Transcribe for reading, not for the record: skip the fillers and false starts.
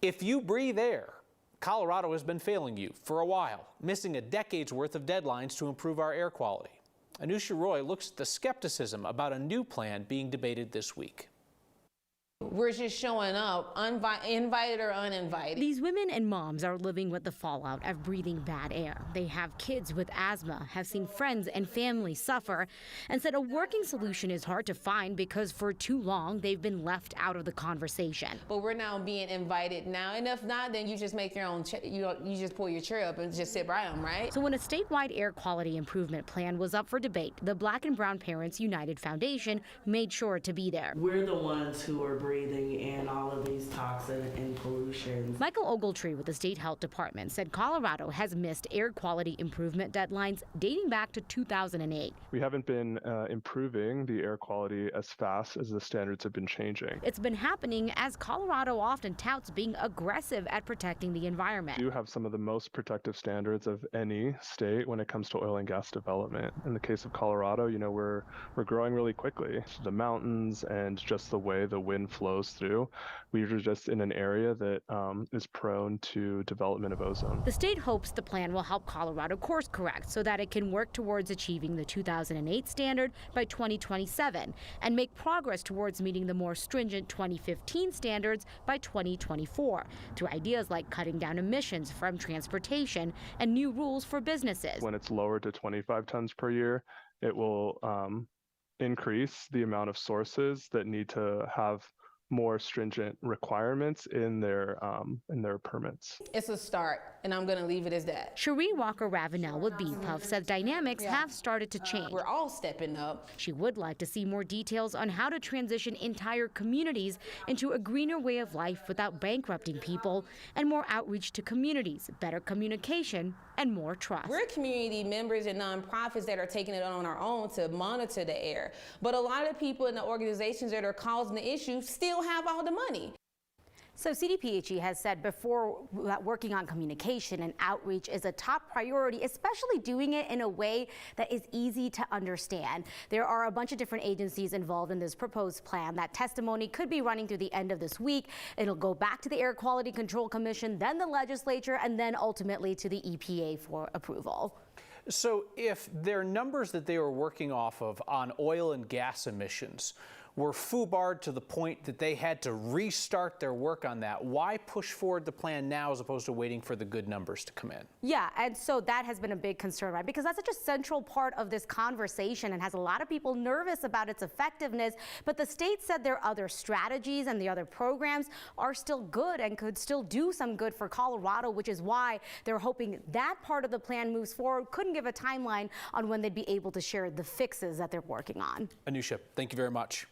If you breathe air, Colorado has been failing you for a while, missing a decade's worth of deadlines to improve our air quality. Anusha Roy looks at the skepticism about a new plan being debated this week. We're just showing up, invited or uninvited. These women and moms are living with the fallout of breathing bad air. They have kids with asthma, have seen friends and family suffer, and said a working solution is hard to find because for too long they've been left out of the conversation. But we're now being invited now, and if not, then you just make your own, you just pull your chair up and just sit by them, right? So when a statewide air quality improvement plan was up for debate, the Black and Brown Parents United Foundation made sure to be there. We're the ones who are breathing in all of these toxins and pollutions. Michael Ogletree with the State Health Department said Colorado has missed air quality improvement deadlines dating back to 2008. We haven't been improving the air quality as fast as the standards have been changing. It's been happening as Colorado often touts being aggressive at protecting the environment. We do have some of the most protective standards of any state when it comes to oil and gas development. In the case of Colorado, we're growing really quickly. The mountains and just the way the wind flows through, we are just in an area that is prone to development of ozone. The state hopes the plan will help Colorado course correct so that it can work towards achieving the 2008 standard by 2027 and make progress towards meeting the more stringent 2015 standards by 2024 through ideas like cutting down emissions from transportation and new rules for businesses. When it's lowered to 25 tons per year, it will increase the amount of sources that need to have more stringent requirements in their permits. It's a start, and I'm going to leave it as that. Cherie Walker Ravenel with BPUF says dynamics have started to change. We're all stepping up. She would like to see more details on how to transition entire communities into a greener way of life without bankrupting people, and more outreach to communities, better communication, and more trust. We're community members and nonprofits that are taking it on our own to monitor the air. But a lot of people in the organizations that are causing the issue still have all the money. So CDPHE has said before that working on communication and outreach is a top priority, especially doing it in a way that is easy to understand. There are a bunch of different agencies involved in this proposed plan. That testimony could be running through the end of this week. It'll go back to the Air Quality Control Commission, then the legislature, and then ultimately to the EPA for approval. So if their numbers that they were working off of on oil and gas emissions were foobarred to the point that they had to restart their work on that, why push forward the plan now as opposed to waiting for the good numbers to come in? Yeah, and so that has been a big concern, right? Because that's such a central part of this conversation and has a lot of people nervous about its effectiveness. But the state said their other strategies and the other programs are still good and could still do some good for Colorado, which is why they're hoping that part of the plan moves forward. Couldn't give a timeline on when they'd be able to share the fixes that they're working on. Anusha, thank you very much.